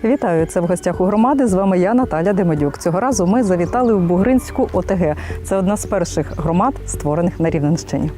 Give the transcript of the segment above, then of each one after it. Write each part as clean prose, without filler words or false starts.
Вітаю! Це в гостях у громади. З вами я, Наталя Демидюк. Цього разу ми завітали в Бугринську ОТГ. Це одна з перших громад, створених на Рівненщині.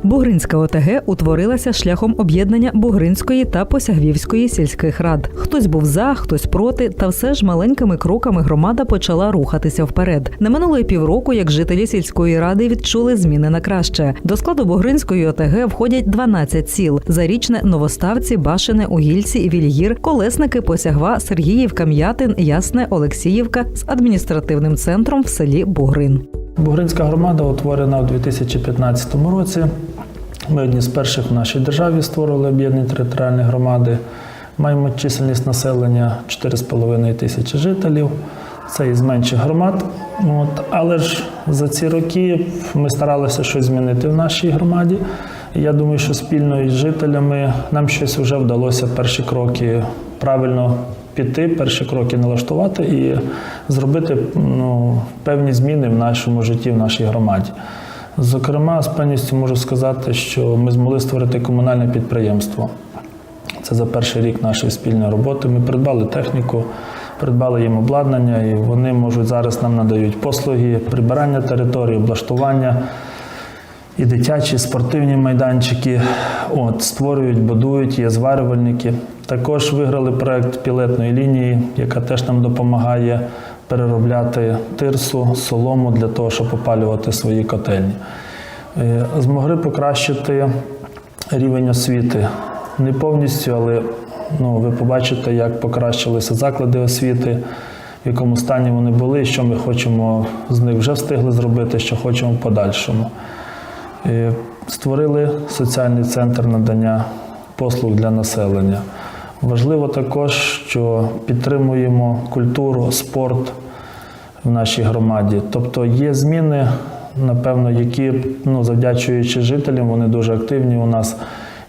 Бугринська ОТГ утворилася шляхом об'єднання Бугринської та Посягвівської сільських рад. Хтось був за, хтось проти, та все ж маленькими кроками громада почала рухатися вперед. Не минуло й півроку, як жителі сільської ради відчули зміни на краще. До складу Бугринської ОТГ входять 12 сіл – Зарічне, Новоставці, Башине, Угільці, Вільгір, Колесники, Посягва, Сергіївка, М'ятин, Ясне, Олексіївка з адміністративним центром в селі Бугрин. Бугринська громада утворена у 2015 році. Ми одні з перших в нашій державі створили об'єднані територіальні громади. Маємо чисельність населення 4,5 тисячі жителів. Це із менших громад. Але ж за ці роки ми старалися щось змінити в нашій громаді. І я думаю, що спільно із жителями нам щось вже вдалося перші кроки правильно піти, перші кроки налаштувати і зробити певні зміни в нашому житті, в нашій громаді. Зокрема, з певністю можу сказати, що ми змогли створити комунальне підприємство. Це за перший рік нашої спільної роботи. Ми придбали техніку, придбали їм обладнання, і вони можуть зараз нам надають послуги прибирання території, облаштування, і дитячі, спортивні майданчики, створюють, будують, є зварювальники. Також виграли проєкт пілетної лінії, яка теж нам допомагає переробляти тирсу, солому для того, щоб опалювати свої котельні. Змогли покращити рівень освіти. Не повністю, але ви побачите, як покращилися заклади освіти, в якому стані вони були, що ми хочемо з них вже встигли зробити, що хочемо в подальшому. Створили соціальний центр надання послуг для населення. Важливо також, що підтримуємо культуру, спорт в нашій громаді. Тобто є зміни, напевно, які, завдячуючи жителям, вони дуже активні у нас,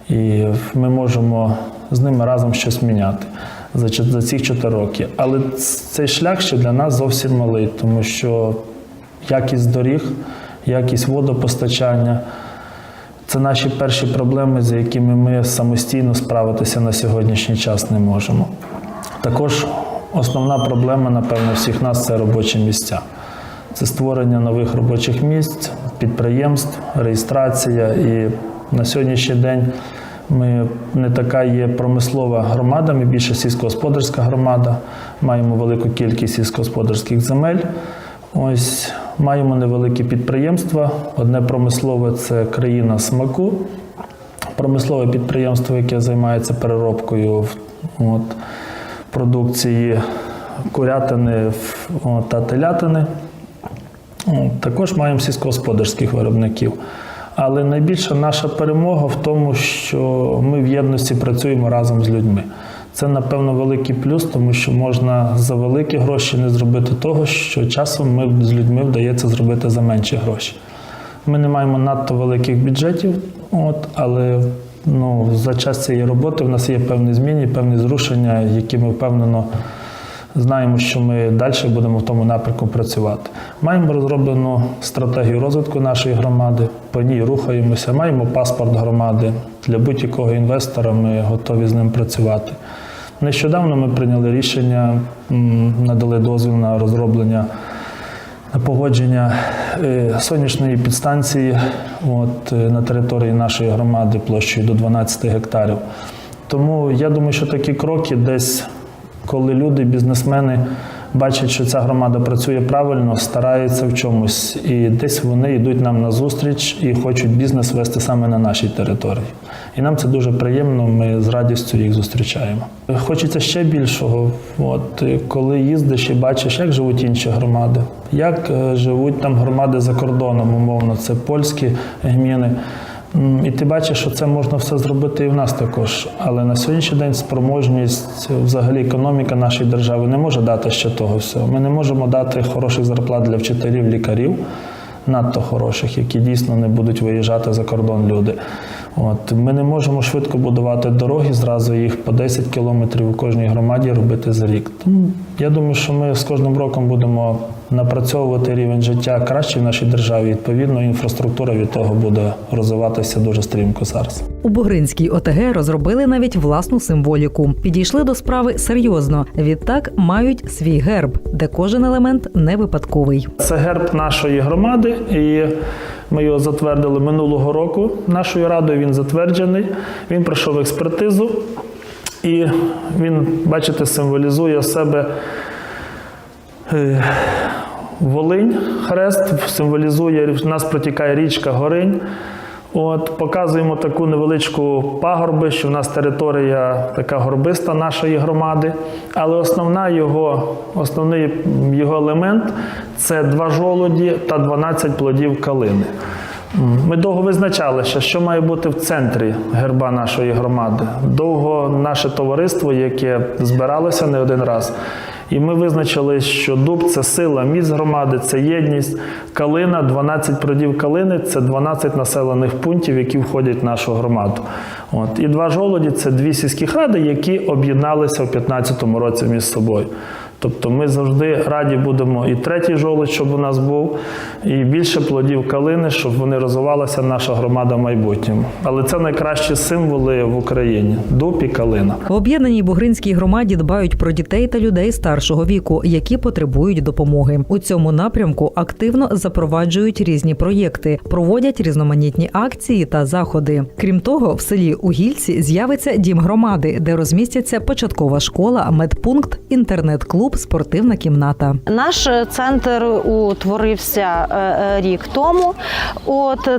і ми можемо з ними разом щось міняти за ці 4 роки. Але цей шлях ще для нас зовсім малий, тому що якість доріг, якість водопостачання – це наші перші проблеми, з якими ми самостійно справитися на сьогоднішній час не можемо. Також основна проблема, напевно, всіх нас – це робочі місця. Це створення нових робочих місць, підприємств, реєстрація. І на сьогоднішній день ми не така є промислова громада, ми більше сільськогосподарська громада, маємо велику кількість сільськогосподарських земель. Маємо невеликі підприємства. Одне промислове – це країна смаку. Промислове підприємство, яке займається переробкою продукції курятини та телятини. Також маємо сільськогосподарських виробників. Але найбільша наша перемога в тому, що ми в єдності працюємо разом з людьми. Це, напевно, великий плюс, тому що можна за великі гроші не зробити того, що часом з людьми вдається зробити за менші гроші. Ми не маємо надто великих бюджетів, але за час цієї роботи в нас є певні зміни, певні зрушення, які ми впевнено знаємо, що ми далі будемо в тому напрямку працювати. Маємо розроблену стратегію розвитку нашої громади, по ній рухаємося, маємо паспорт громади. Для будь-якого інвестора ми готові з ним працювати. Нещодавно ми прийняли рішення, надали дозвіл на розроблення, на погодження сонячної підстанції на території нашої громади площею до 12 гектарів. Тому я думаю, що такі кроки десь, коли люди, бізнесмени бачать, що ця громада працює правильно, старається в чомусь, і десь вони йдуть нам на зустріч і хочуть бізнес вести саме на нашій території. І нам це дуже приємно, ми з радістю їх зустрічаємо. Хочеться ще більшого, коли їздиш і бачиш, як живуть інші громади, як живуть там громади за кордоном, умовно, це польські гміни. І ти бачиш, що це можна все зробити і в нас також. Але на сьогоднішній день спроможність, взагалі економіка нашої держави не може дати ще того всього. Ми не можемо дати хороших зарплат для вчителів, лікарів, надто хороших, які дійсно не будуть виїжджати за кордон люди. Ми не можемо швидко будувати дороги, зразу їх по 10 кілометрів у кожній громаді робити за рік. Тому я думаю, що ми з кожним роком будемо напрацьовувати рівень життя краще в нашій державі. Відповідно, інфраструктура від того буде розвиватися дуже стрімко зараз. У Бугринській ОТГ розробили навіть власну символіку. Підійшли до справи серйозно. Відтак мають свій герб, де кожен елемент не випадковий. Це герб нашої громади, і ми його затвердили минулого року нашою радою, він затверджений, він пройшов експертизу, і він, бачите, символізує себе Волинь, хрест, символізує, в нас протікає річка Горинь. Показуємо таку невеличку пагорби, що в нас територія така горбиста нашої громади, але основний його елемент – це 2 жолуді та 12 плодів калини. Ми довго визначали, що має бути в центрі герба нашої громади. Довго наше товариство, яке збиралося не один раз, і ми визначили, що дуб – це сила, міць громади, це єдність. Калина, 12 плодів калини – це 12 населених пунктів, які входять в нашу громаду. І 2 жолуді – це 2 сільських ради, які об'єдналися в 2015 році між собою. Тобто ми завжди раді будемо і 3-й жолудь, щоб у нас був, і більше плодів калини, щоб вони розвивалася, наша громада в майбутньому. Але це найкращі символи в Україні – дуб і калина. В об'єднаній Бугринській громаді дбають про дітей та людей старшого віку, які потребують допомоги. У цьому напрямку активно запроваджують різні проєкти, проводять різноманітні акції та заходи. Крім того, в селі Угільці з'явиться дім громади, де розмістяться початкова школа, медпункт, інтернет-клуб, спортивна кімната. Наш центр утворився рік тому.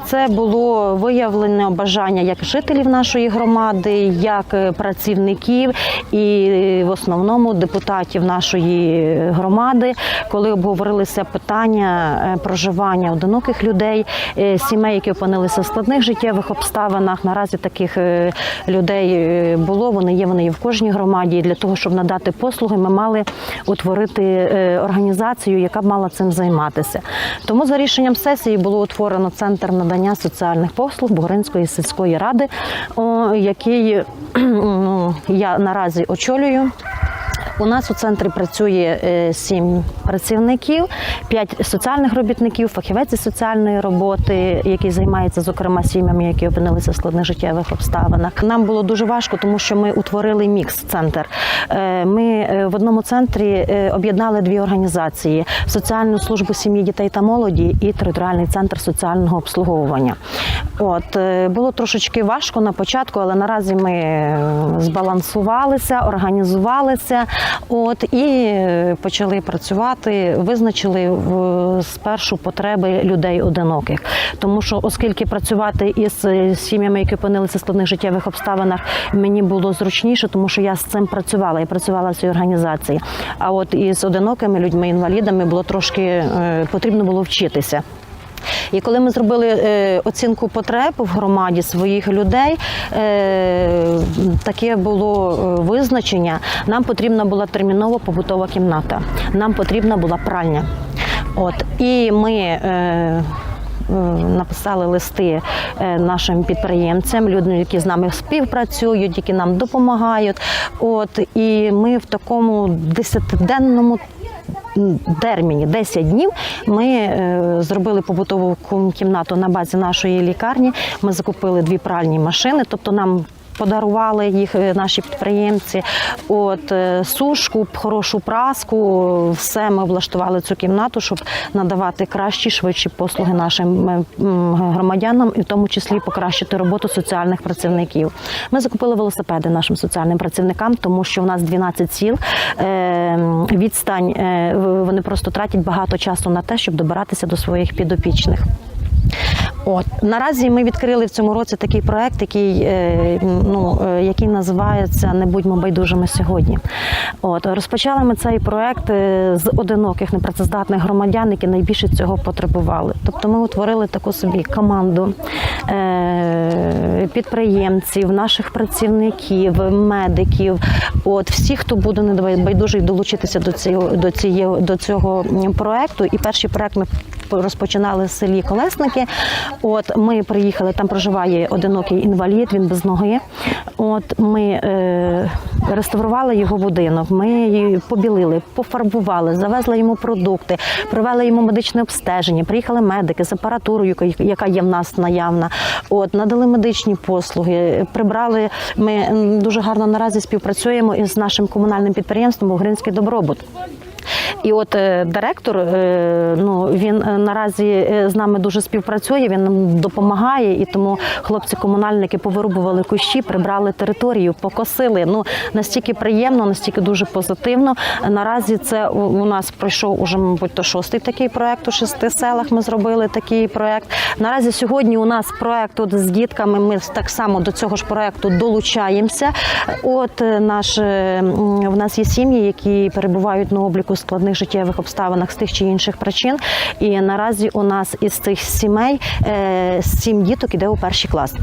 Це було виявлено бажання як жителів нашої громади, як працівників і в основному депутатів нашої громади, коли обговорилися питання проживання одиноких людей, сімей, які опинилися в складних життєвих обставинах. Наразі таких людей було, вони є в кожній громаді. І для того, щоб надати послуги, ми мали утворити організацію, яка б мала цим займатися. Тому за рішенням сесії було утворено Центр надання соціальних послуг Бугринської сільської ради, який я наразі очолюю. У нас у центрі працює 7 працівників, 5 соціальних робітників, фахівець із соціальної роботи, який займається, зокрема, сім'ями, які опинилися в складних життєвих обставинах. Нам було дуже важко, тому що ми утворили мікс-центр. Ми в одному центрі об'єднали 2 організації – Соціальну службу сім'ї, дітей та молоді і Територіальний центр соціального обслуговування. Було трошечки важко на початку, але наразі ми збалансувалися, організувалися. І почали працювати, визначили спершу потреби людей одиноких. Тому що, оскільки працювати із сім'ями, які опинилися в складних життєвих обставинах, мені було зручніше, тому що я з цим працювала і працювала в цій організації. А із одинокими людьми, інвалідами потрібно було вчитися. І коли ми зробили оцінку потреб в громаді своїх людей, таке було визначення, нам потрібна була терміново побутова кімната, нам потрібна була пральня. І ми написали листи нашим підприємцям, людям, які з нами співпрацюють, які нам допомагають. І ми в такому 10-денному терміні, 10 днів, ми зробили побутову кімнату на базі нашої лікарні. Ми закупили 2 пральні машини, тобто нам подарували їх наші підприємці. Сушку, хорошу праску, все ми облаштували цю кімнату, щоб надавати кращі, швидші послуги нашим громадянам, і в тому числі покращити роботу соціальних працівників. Ми закупили велосипеди нашим соціальним працівникам, тому що в нас 12 сіл, відстань, вони просто тратять багато часу на те, щоб добиратися до своїх підопічних. Наразі ми відкрили в цьому році такий проект, який називається «Не будьмо байдужими сьогодні». Розпочали ми цей проект з одиноких непрацездатних громадян, які найбільше цього потребували. Тобто ми утворили таку собі команду підприємців, наших працівників, медиків, всіх, хто буде небайдужий долучитися до цього проекту. І перший проект ми розпочинали в селі Колесники. Ми приїхали, там проживає одинокий інвалід, він без ноги. Ми реставрували його будинок, ми її побілили, пофарбували, завезли йому продукти, провели йому медичне обстеження, приїхали медики з апаратурою, яка є в нас наявна, надали медичні послуги, прибрали. Ми дуже гарно наразі співпрацюємо із нашим комунальним підприємством «Бугринський добробут». І директор, він наразі з нами дуже співпрацює, він нам допомагає, і тому хлопці-комунальники повирубували кущі, прибрали територію, покосили. Настільки приємно, настільки дуже позитивно. Наразі це у нас пройшов уже, мабуть, 6-й такий проект, у 6 селах ми зробили такий проект. Наразі сьогодні у нас проект з дітками, ми так само до цього ж проекту долучаємося. В нас є сім'ї, які перебувають на обліку в складних життєвих обставинах з тих чи інших причин. І наразі у нас із цих сімей 7 діток іде у 1-й клас.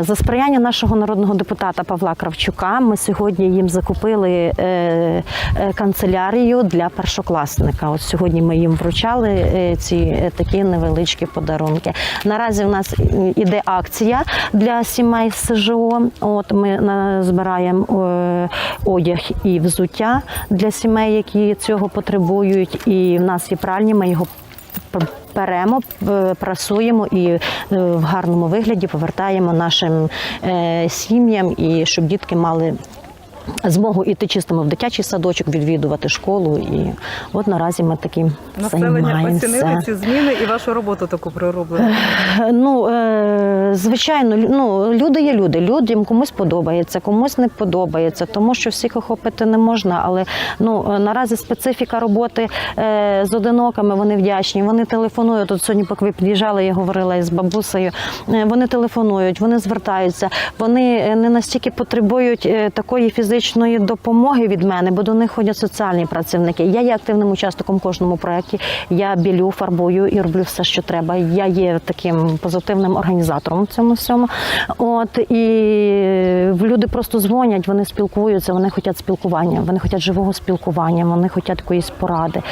За сприяння нашого народного депутата Павла Кравчука ми сьогодні їм закупили канцелярію для першокласника. Сьогодні ми їм вручали ці такі невеличкі подарунки. Наразі у нас іде акція для сімей з СЖО. Ми збираємо одяг і взуття для сімей, які цього потребують. І в нас є пральні, ми його беремо, прасуємо і в гарному вигляді повертаємо нашим сім'ям, і щоб дітки мали змогу йти чистими в дитячий садочок, відвідувати школу. І наразі ми таким займаємося. Населення оцінили ці зміни і вашу роботу таку пророблену? Звичайно, люди є люди. Людям комусь подобається, комусь не подобається, тому що всіх охопити не можна. Але наразі специфіка роботи з одинокими, вони вдячні, вони телефонують. Сьогодні, поки ви під'їжджали, я говорила із бабусею, вони телефонують, вони звертаються, вони не настільки потребують такої фізичної допомоги від мене, бо до них ходять соціальні працівники. Я є активним учасником в кожному проєкті, я білю, фарбую і роблю все, що треба. Я є таким позитивним організатором в цьому всьому. І люди просто дзвонять, вони спілкуються, вони хочуть спілкування, вони хочуть живого спілкування, вони хочуть якоїсь поради.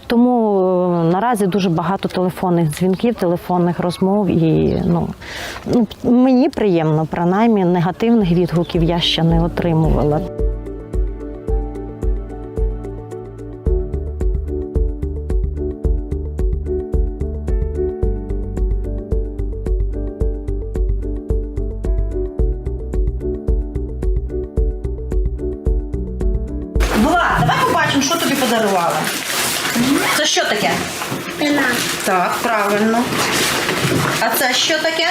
Тому наразі дуже багато телефонних дзвінків, телефонних розмов, і мені приємно, принаймні негативних відгуків я ще не отримувала. Влад, давай побачимо, що тобі подарували. Це що таке? Пена. Так, правильно. А це що таке?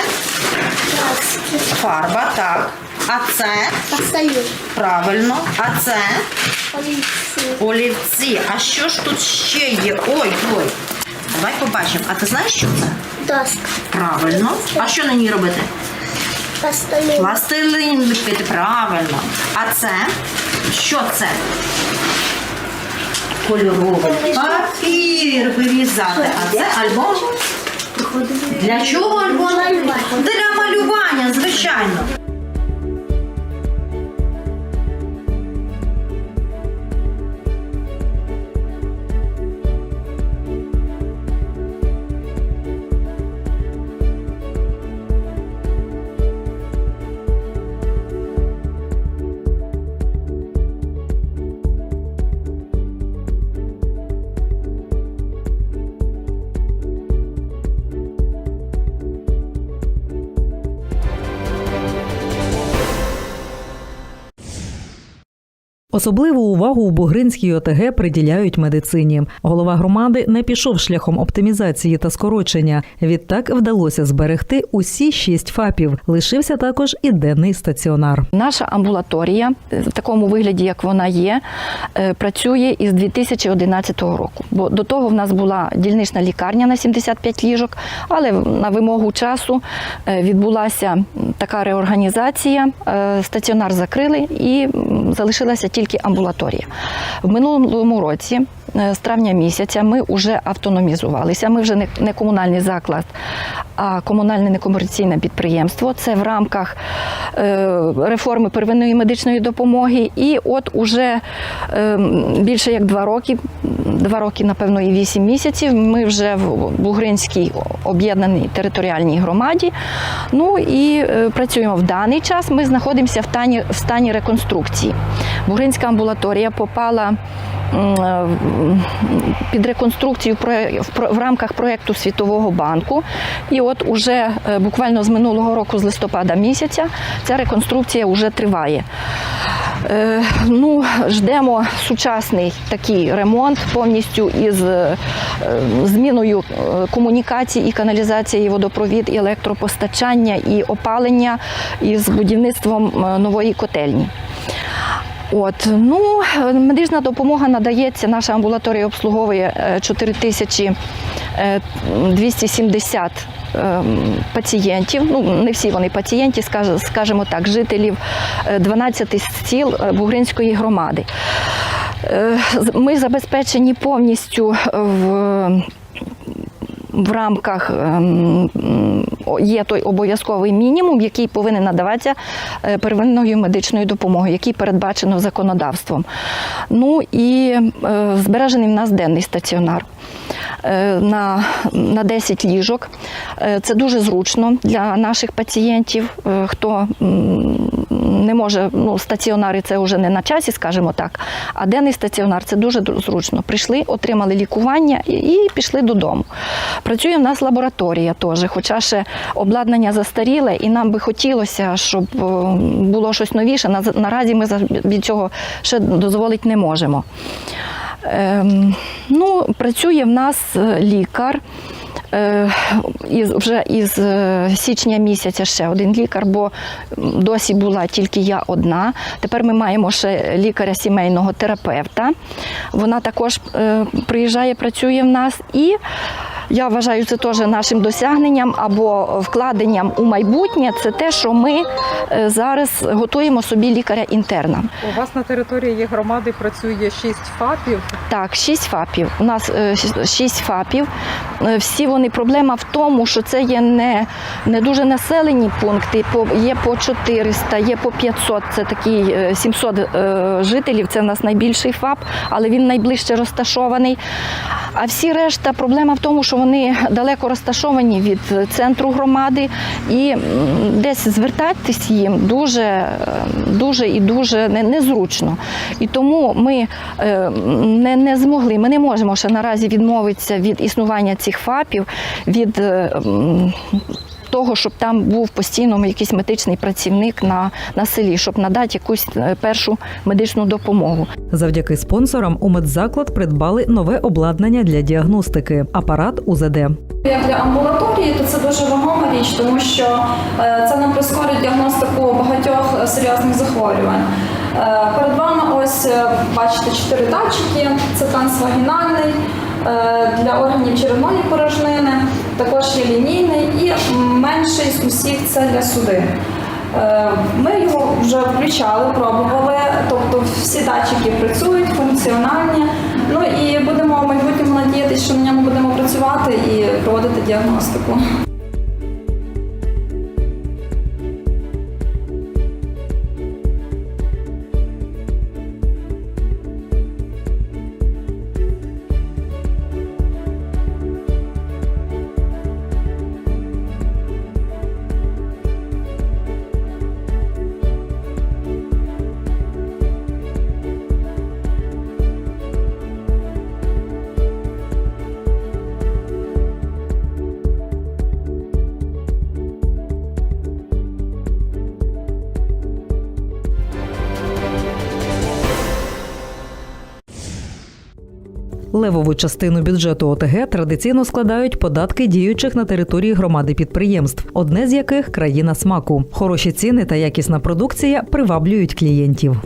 Краски. Фарба, так. А це? Пастелі. Правильно. А це? Олівці. Олівці. А що ж тут ще є? Ой. Давай побачимо. А ти знаєш, що це? Доска. Правильно. А що на ній робити? Пастелі. Пластилин ліпити. Правильно. А це? Що це? Кольоровий папір вирізати. А це альбом? Для чого альбом? Для малювання, звичайно. Особливу увагу у Бугринській ОТГ приділяють медицині. Голова громади не пішов шляхом оптимізації та скорочення. Відтак вдалося зберегти усі 6 ФАПів. Лишився також і денний стаціонар. Наша амбулаторія, в такому вигляді, як вона є, працює із 2011 року. Бо до того в нас була дільнична лікарня на 75 ліжок, але на вимогу часу відбулася така реорганізація, стаціонар закрили і залишилася тільки амбулаторія. В минулому році, з травня місяця, ми вже автономізувалися. Ми вже не комунальний заклад, а комунальне некомерційне підприємство. Це в рамках реформи первинної медичної допомоги. І от уже більше як 2 роки, напевно, і 8 місяців, ми вже в Бугринській об'єднаній територіальній громаді. Ну і працюємо в даний час. Ми знаходимося в стані реконструкції. Бугринська амбулаторія попала під реконструкцію в рамках проєкту Світового банку. І от уже буквально з минулого року, з листопада місяця, ця реконструкція вже триває. Ждемо сучасний такий ремонт повністю із зміною комунікацій і каналізації, і водопровід, і електропостачання, і опалення, і з будівництвом нової котельні. Медична допомога надається, наша амбулаторія обслуговує 4270 пацієнтів, не всі вони пацієнти, скажімо так, жителів 12 сіл Бугринської громади. Ми забезпечені повністю в рамках, є той обов'язковий мінімум, який повинен надаватися первинною медичною допомогою, який передбачено законодавством. І збережений в нас денний стаціонар на 10 ліжок. Це дуже зручно для наших пацієнтів, хто не може, стаціонари це вже не на часі, скажімо так, а денний стаціонар це дуже зручно. Прийшли, отримали лікування і пішли додому. Працює в нас лабораторія теж, хоча ще обладнання застаріле, і нам би хотілося, щоб було щось новіше. Наразі ми від цього ще дозволити не можемо. Працює в нас лікар. Вже із січня місяця ще один лікар, бо досі була тільки я одна. Тепер ми маємо ще лікаря-сімейного терапевта. Вона також приїжджає, працює в нас. І я вважаю, це теж нашим досягненням або вкладенням у майбутнє. Це те, що ми зараз готуємо собі лікаря-інтерна. У вас на території громади працює 6 ФАПів? Так, 6 ФАПів. У нас 6 ФАПів. Всі вони, проблема в тому, що це є не дуже населені пункти, є по 400, є по 500, це такий 700 жителів, це в нас найбільший ФАП, але він найближче розташований. А всі решта, проблема в тому, що вони далеко розташовані від центру громади, і десь звертатись їм дуже і дуже незручно. І тому ми не змогли, ми не можемо ще наразі відмовитися від існування цих ФАПів, від того, щоб там був постійно якийсь медичний працівник на селі, щоб надати якусь першу медичну допомогу. Завдяки спонсорам у медзаклад придбали нове обладнання для діагностики – апарат УЗД. Як для амбулаторії, то це дуже вагома річ, тому що це нам прискорить діагностику багатьох серйозних захворювань. Перед вами ось, бачите, 4 датчики, це трансвагінальний, для органів черевної порожнини, також є лінійний і менший з усіх – це для судин. Ми його вже включали, пробували, тобто всі датчики працюють, функціональні. І будемо в майбутньому надіятися, що на ньому будемо працювати і проводити діагностику. Левову частину бюджету ОТГ традиційно складають податки діючих на території громади підприємств, одне з яких – країна смаку. Хороші ціни та якісна продукція приваблюють клієнтів.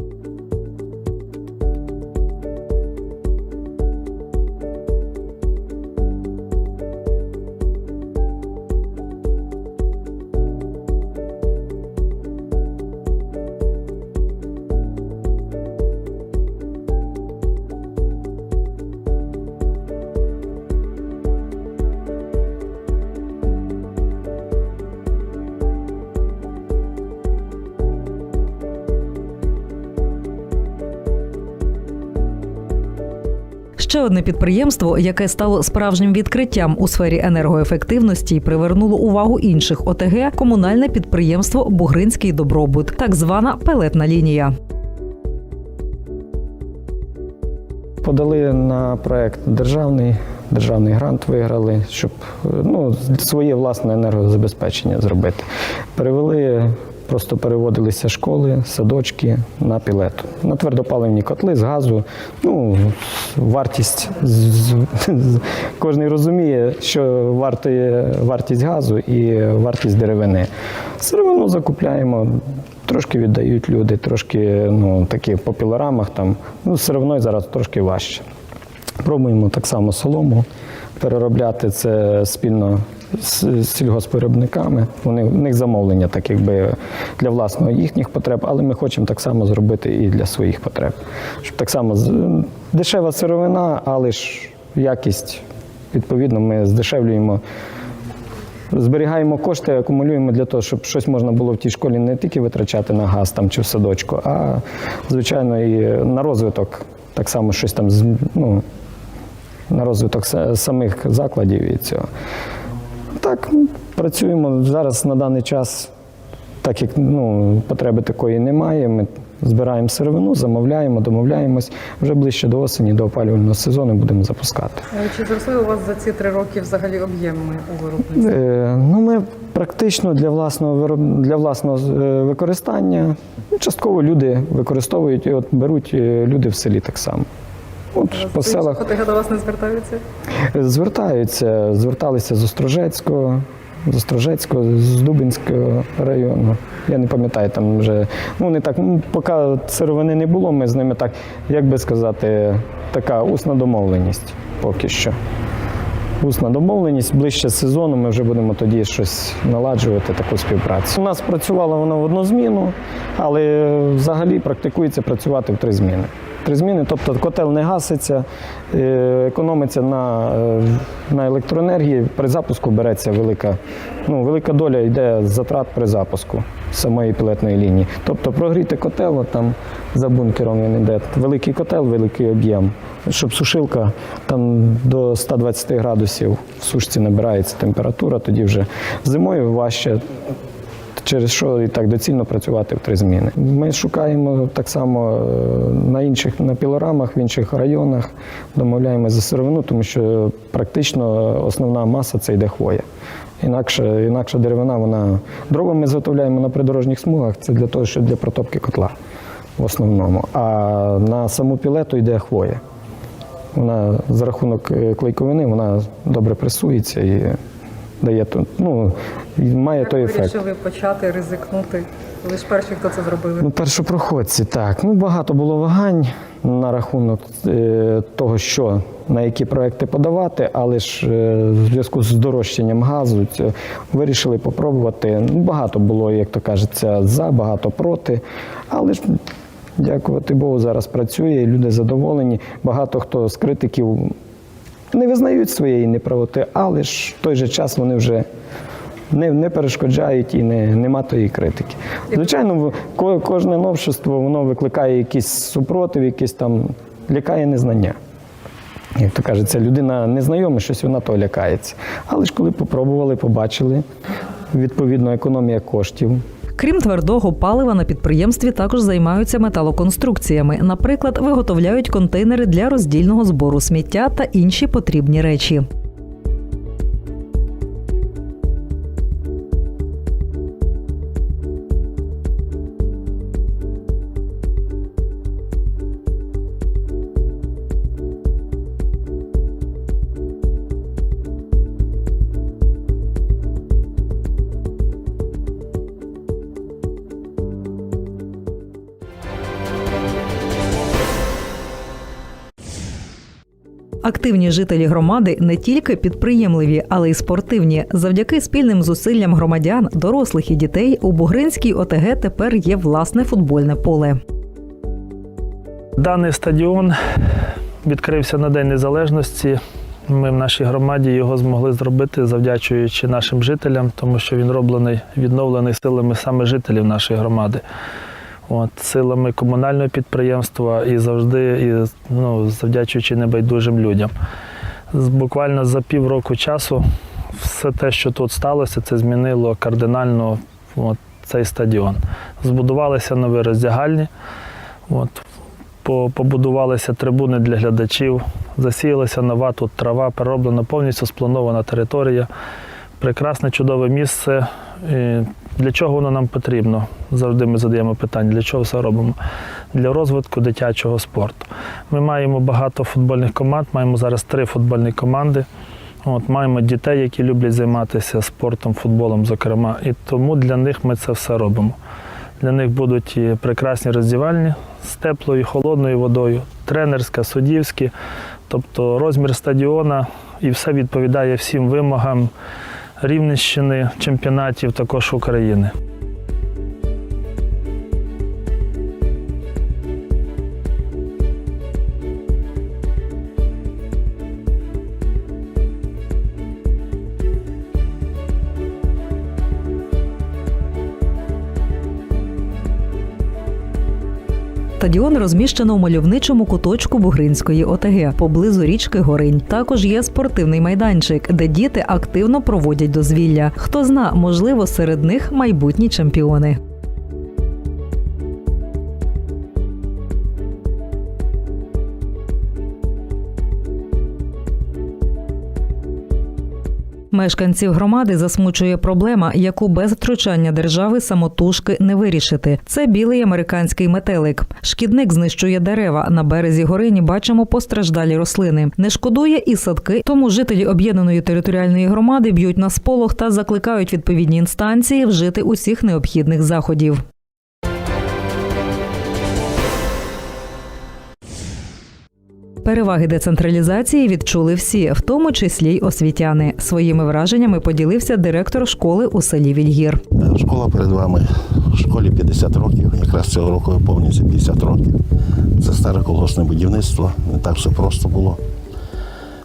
Ще одне підприємство, яке стало справжнім відкриттям у сфері енергоефективності і привернуло увагу інших ОТГ – комунальне підприємство «Бугринський добробут», так звана пелетна лінія. Подали на проект державний грант виграли, щоб своє власне енергозабезпечення зробити. Просто переводилися школи, садочки на пелету. На твердопаливні котли з газу. Вартість, кожен розуміє, що вартість газу і вартість деревини. Сировину закупляємо, трошки віддають люди, трошки такі по пілорамах. Сировиною зараз трошки важче. Пробуємо так само солому переробляти, це спільно з сільгоспвиробниками. У них замовлення так якби для власного їхніх потреб, але ми хочемо так само зробити і для своїх потреб. Щоб так само дешева сировина, але ж якість, відповідно, ми здешевлюємо, зберігаємо кошти, акумулюємо для того, щоб щось можна було в тій школі не тільки витрачати на газ чи в садочку, а, звичайно, і на розвиток, так само щось там, на розвиток самих закладів і цього. Так, працюємо зараз на даний час, так як потреби такої немає, ми збираємо сировину, замовляємо, домовляємось. Вже ближче до осені, до опалювального сезону будемо запускати. Чи зросли у вас за ці 3 роки взагалі об'єми у виробництві? Ми практично для власного використання, частково люди використовують, і беруть люди в селі так само. По селах ОТГ до вас не звертаються? Зверталися з Острожецького, з Дубинського району. Я не пам'ятаю, там вже, не так, поки сировини не було, ми з ними так, як би сказати, така усна домовленість поки що. Усна домовленість, ближче сезону ми вже будемо тоді щось наладжувати, таку співпрацю. У нас працювала вона в одну зміну, але взагалі практикується працювати в 3 зміни. 3 зміни, тобто котел не гаситься, економиться на електроенергії, при запуску береться велика доля йде затрат при запуску самої пелетної лінії. Тобто прогріти котел, там за бункером він йде, великий котел, великий об'єм, щоб сушилка там до 120 градусів в сушці набирається температура, тоді вже зимою важче. Через що і так доцільно працювати в 3 зміни. Ми шукаємо так само на пілорамах, в інших районах, домовляємося за сировину, тому що практично основна маса – це йде хвоя. Інакша деревина, дрова ми зготовляємо на придорожніх смугах, це для того, що для протопки котла в основному. А на саму пелету йде хвоя. Вона за рахунок клейковини, вона добре пресується і дає, має той ефект. Як ви вирішили почати ризикнути? Ви ж перші, хто це зробили? Першопроходці, так. Багато було вагань на рахунок того, на які проекти подавати, але ж в зв'язку з здорожчанням газу вирішили попробувати. Багато було, як то кажеться, за, багато проти, але ж, дякувати Богу, зараз працює, люди задоволені. Багато хто з критиків не визнають своєї неправоти, але ж в той же час вони вже не перешкоджають і нема тої критики. Звичайно, кожне новшество, воно викликає якийсь супротив, якийсь там лякає незнання. Як то кажеться, людина незнайома, щось вона то лякається. Але ж коли попробували, побачили, відповідно, економія коштів. Крім твердого палива, на підприємстві також займаються металоконструкціями. Наприклад, виготовляють контейнери для роздільного збору сміття та інші потрібні речі. Активні жителі громади не тільки підприємливі, але й спортивні. Завдяки спільним зусиллям громадян, дорослих і дітей у Бугринській ОТГ тепер є власне футбольне поле. Даний стадіон відкрився на День Незалежності. Ми в нашій громаді його змогли зробити, завдячуючи нашим жителям, тому що він відновлений силами саме жителів нашої громади. Силами комунального підприємства і завжди завдячуючи небайдужим людям. Буквально за півроку часу все те, що тут сталося, це змінило кардинально цей стадіон. Збудувалися нові роздягальні, побудувалися трибуни для глядачів, засіялася нова тут трава, перероблена, повністю спланована територія. Прекрасне, чудове місце. І для чого воно нам потрібно? Завжди ми задаємо питання, для чого все робимо? Для розвитку дитячого спорту. Ми маємо багато футбольних команд, маємо зараз 3 футбольні команди. Маємо дітей, які люблять займатися спортом, футболом, зокрема. І тому для них ми це все робимо. Для них будуть і прекрасні роздівальні з теплою, холодною водою, тренерська, суддівські. Тобто розмір стадіона і все відповідає всім вимогам Рівненщини, чемпіонатів також України. Стадіон розміщено у мальовничому куточку Бугринської ОТГ, поблизу річки Горинь. Також є спортивний майданчик, де діти активно проводять дозвілля. Хто зна, можливо, серед них майбутні чемпіони. Мешканців громади засмучує проблема, яку без втручання держави самотужки не вирішити. Це білий американський метелик. Шкідник знищує дерева. На березі Горині бачимо постраждалі рослини. Не шкодує і садки, тому жителі об'єднаної територіальної громади б'ють на сполох та закликають відповідні інстанції вжити усіх необхідних заходів. Переваги децентралізації відчули всі, в тому числі й освітяни. Своїми враженнями поділився директор школи у селі Вільгір. Школа перед вами. Школі 50 років, якраз цього року виповнюється 50 років. Це старе колгоспне будівництво, не так все просто було.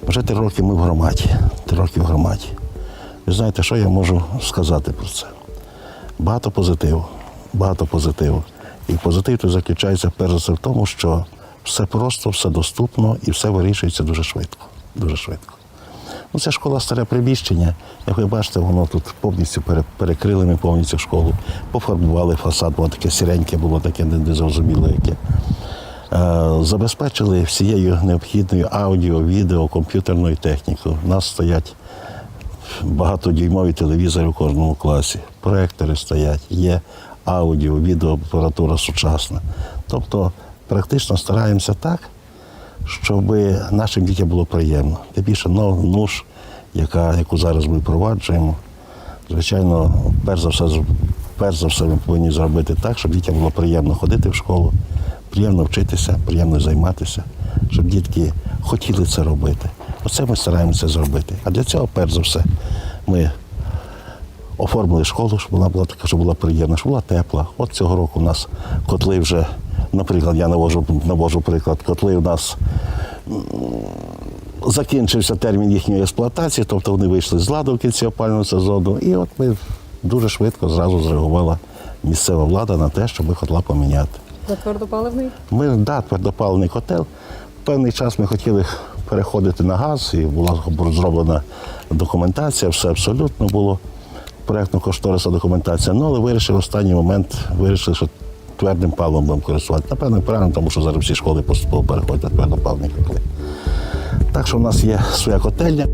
Вже 3 роки ми в громаді, 3 роки в громаді. Ви знаєте, що я можу сказати про це? Багато позитиву, багато позитиву. І позитив тут заключається перш за все в тому, що все просто, все доступно і все вирішується дуже швидко. Дуже швидко. Це школа старе приміщення. Як ви бачите, воно тут повністю перекрили ми повністю школу. Пофарбували фасад, воно таке сіреньке було, таке незрозуміло яке. Забезпечили всією необхідною аудіо, відео, комп'ютерною технікою. У нас стоять багатодюймові телевізори в кожному класі, проектори стоять, є аудіо, відеоапаратура сучасна. Тобто практично стараємося так, щоб нашим дітям було приємно. Тим більше НУШ, яку зараз ми впроваджуємо, звичайно, перш за все ми повинні зробити так, щоб дітям було приємно ходити в школу, приємно вчитися, приємно займатися, щоб дітки хотіли це робити. Оце ми стараємося зробити. А для цього, перш за все, ми оформили школу, щоб вона була така, щоб була приємна, щоб була тепла. От цього року у нас котли вже, наприклад, я навожу приклад, котли у нас закінчився термін їхньої експлуатації, тобто вони вийшли з ладу в кінці опалювального сезону. І от ми дуже швидко зразу зреагувала місцева влада на те, щоб котла поміняти. Це твердопаливний? Твердопаливний котел. Певний час ми хотіли переходити на газ, і була зроблена документація, все абсолютно було, проєктно-кошторисна документація, але вирішили в останній момент, що твердим паливом будемо користуватися. Напевно, правильно, тому що зараз всі школи поступово переходять на твердопаливні котли. Так що в нас є своя котельня.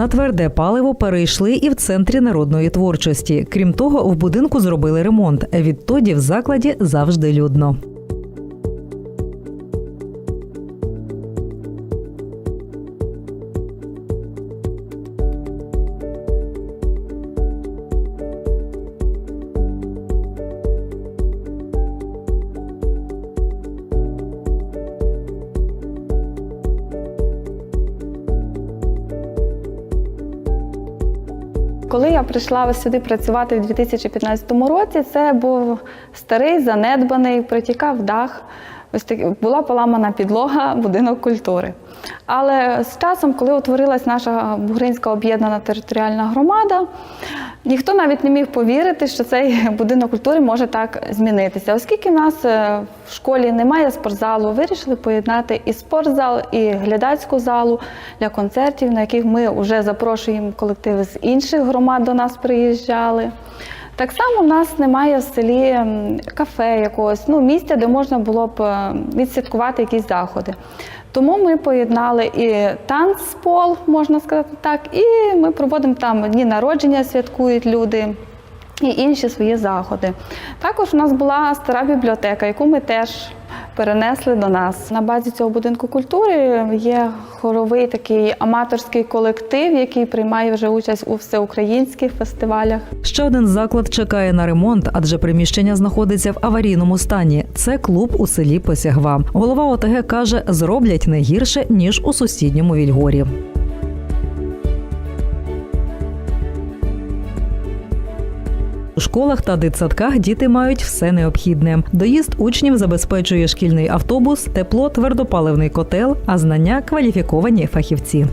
На тверде паливо перейшли і в Центрі народної творчості. Крім того, в будинку зробили ремонт. Відтоді в закладі завжди людно. Коли я прийшла сюди працювати в 2015 році, це був старий, занедбаний, протікав дах, була поламана підлога, будинок культури. Але з часом, коли утворилась наша Бугринська об'єднана територіальна громада, ніхто навіть не міг повірити, що цей будинок культури може так змінитися. Оскільки в нас в школі немає спортзалу, вирішили поєднати і спортзал, і глядацьку залу для концертів, на яких ми вже запрошуємо колективи з інших громад до нас приїжджали. Так само в нас немає в селі кафе якогось, місця, де можна було б відсвяткувати якісь заходи. Тому ми поєднали і танцпол, можна сказати так, і ми проводимо там дні народження, святкують люди і інші свої заходи. Також у нас була стара бібліотека, яку ми теж перенесли до нас. На базі цього будинку культури є хоровий такий аматорський колектив, який приймає вже участь у всеукраїнських фестивалях. Ще один заклад чекає на ремонт, адже приміщення знаходиться в аварійному стані. Це клуб у селі Посягва. Голова ОТГ каже, зроблять не гірше, ніж у сусідньому Вільгорі. У школах та дитсадках діти мають все необхідне. Доїзд учнів забезпечує шкільний автобус, тепло, твердопаливний котел, а знання – кваліфіковані фахівці.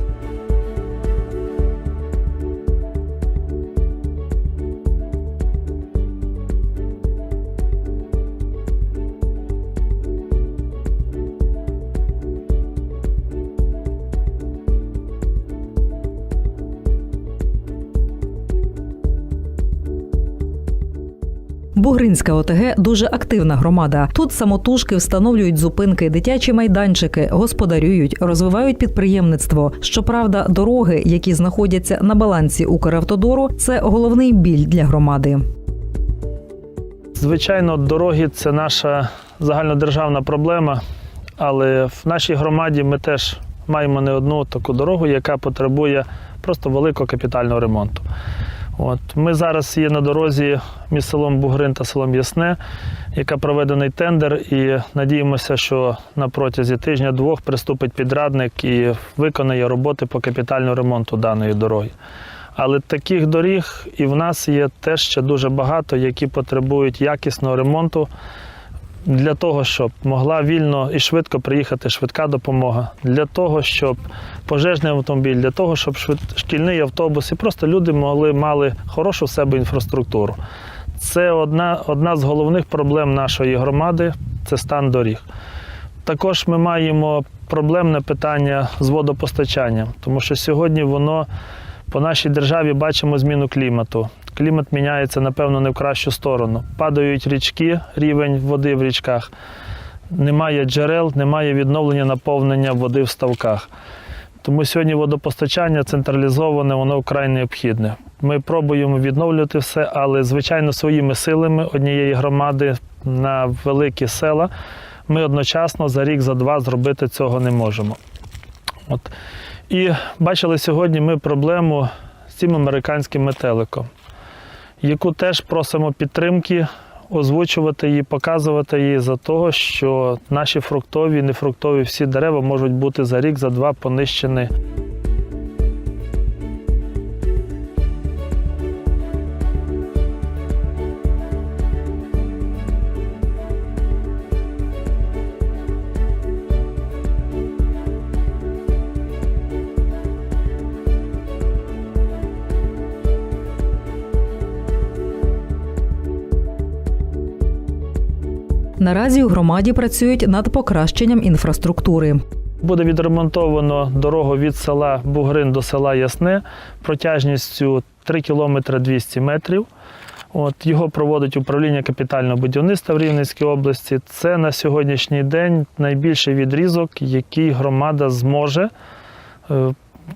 Бугринська ОТГ – дуже активна громада. Тут самотужки встановлюють зупинки, дитячі майданчики, господарюють, розвивають підприємництво. Щоправда, дороги, які знаходяться на балансі Укравтодору – це головний біль для громади. Звичайно, дороги – це наша загальнодержавна проблема, але в нашій громаді ми теж маємо не одну таку дорогу, яка потребує просто великого капітального ремонту. Ми зараз є на дорозі між селом Бугрин та селом Ясне, яка проведений тендер, і надіємося, що на протязі тижня-двох приступить підрядник і виконає роботи по капітальному ремонту даної дороги. Але таких доріг і в нас є теж ще дуже багато, які потребують якісного ремонту для того, щоб могла вільно і швидко приїхати швидка допомога, для того, щоб пожежний автомобіль, для того, щоб шкільний автобус і просто люди мали хорошу в себе інфраструктуру. Це одна з головних проблем нашої громади – це стан доріг. Також ми маємо проблемне питання з водопостачанням, тому що сьогодні по нашій державі бачимо зміну клімату. Клімат міняється, напевно, не в кращу сторону. Падають річки, рівень води в річках. Немає джерел, немає відновлення наповнення води в ставках. Тому сьогодні водопостачання централізоване, воно вкрай необхідне. Ми пробуємо відновлювати все, але, звичайно, своїми силами однієї громади на великі села ми одночасно за рік, за два зробити цього не можемо. І бачили сьогодні ми проблему з цим американським метеликом, яку теж просимо підтримки, озвучувати її, показувати її за того, що наші фруктові, нефруктові всі дерева можуть бути за рік, за два понищені. Наразі у громаді працюють над покращенням інфраструктури. Буде відремонтовано дорогу від села Бугрин до села Ясне протяжністю 3 кілометри 200 метрів. Його проводить управління капітального будівництва в Рівненській області. Це на сьогоднішній день найбільший відрізок, який громада зможе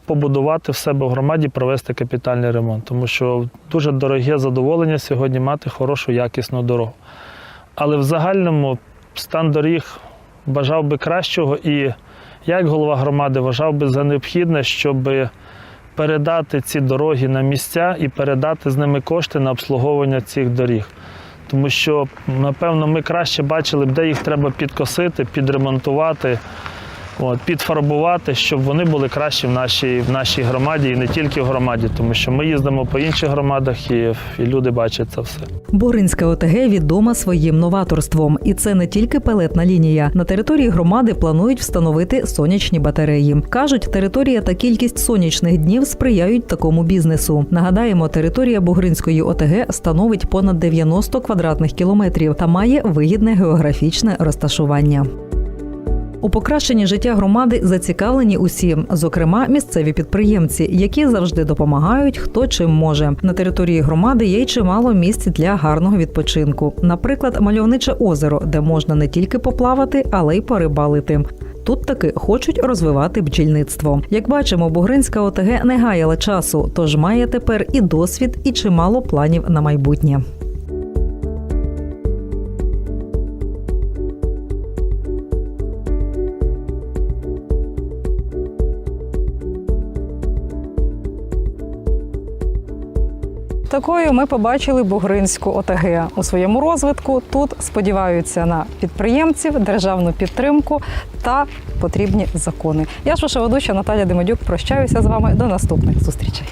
побудувати в себе в громаді, провести капітальний ремонт. Тому що дуже дороге задоволення сьогодні мати хорошу, якісну дорогу. Але в загальному стан доріг бажав би кращого, і я, як голова громади, вважав би за необхідне, щоб передати ці дороги на місця і передати з ними кошти на обслуговування цих доріг. Тому що, напевно, ми краще бачили б, де їх треба підкосити, підремонтувати, підфарбувати, щоб вони були кращі в нашій громаді і не тільки в громаді, тому що ми їздимо по інших громадах і люди бачать це все. Бугринська ОТГ відома своїм новаторством. І це не тільки пелетна лінія. На території громади планують встановити сонячні батареї. Кажуть, територія та кількість сонячних днів сприяють такому бізнесу. Нагадаємо, територія Бугринської ОТГ становить понад 90 квадратних кілометрів та має вигідне географічне розташування. У покращенні життя громади зацікавлені усі, зокрема місцеві підприємці, які завжди допомагають, хто чим може. На території громади є й чимало місць для гарного відпочинку. Наприклад, мальовниче озеро, де можна не тільки поплавати, але й порибалити. Тут таки хочуть розвивати бджільництво. Як бачимо, Бугринська ОТГ не гаяла часу, тож має тепер і досвід, і чимало планів на майбутнє. Такою ми побачили Бугринську ОТГ. У своєму розвитку тут сподіваються на підприємців, державну підтримку та потрібні закони. Я ж ваша ведуча Наталя Демидюк. Прощаюся з вами. До наступних зустрічей.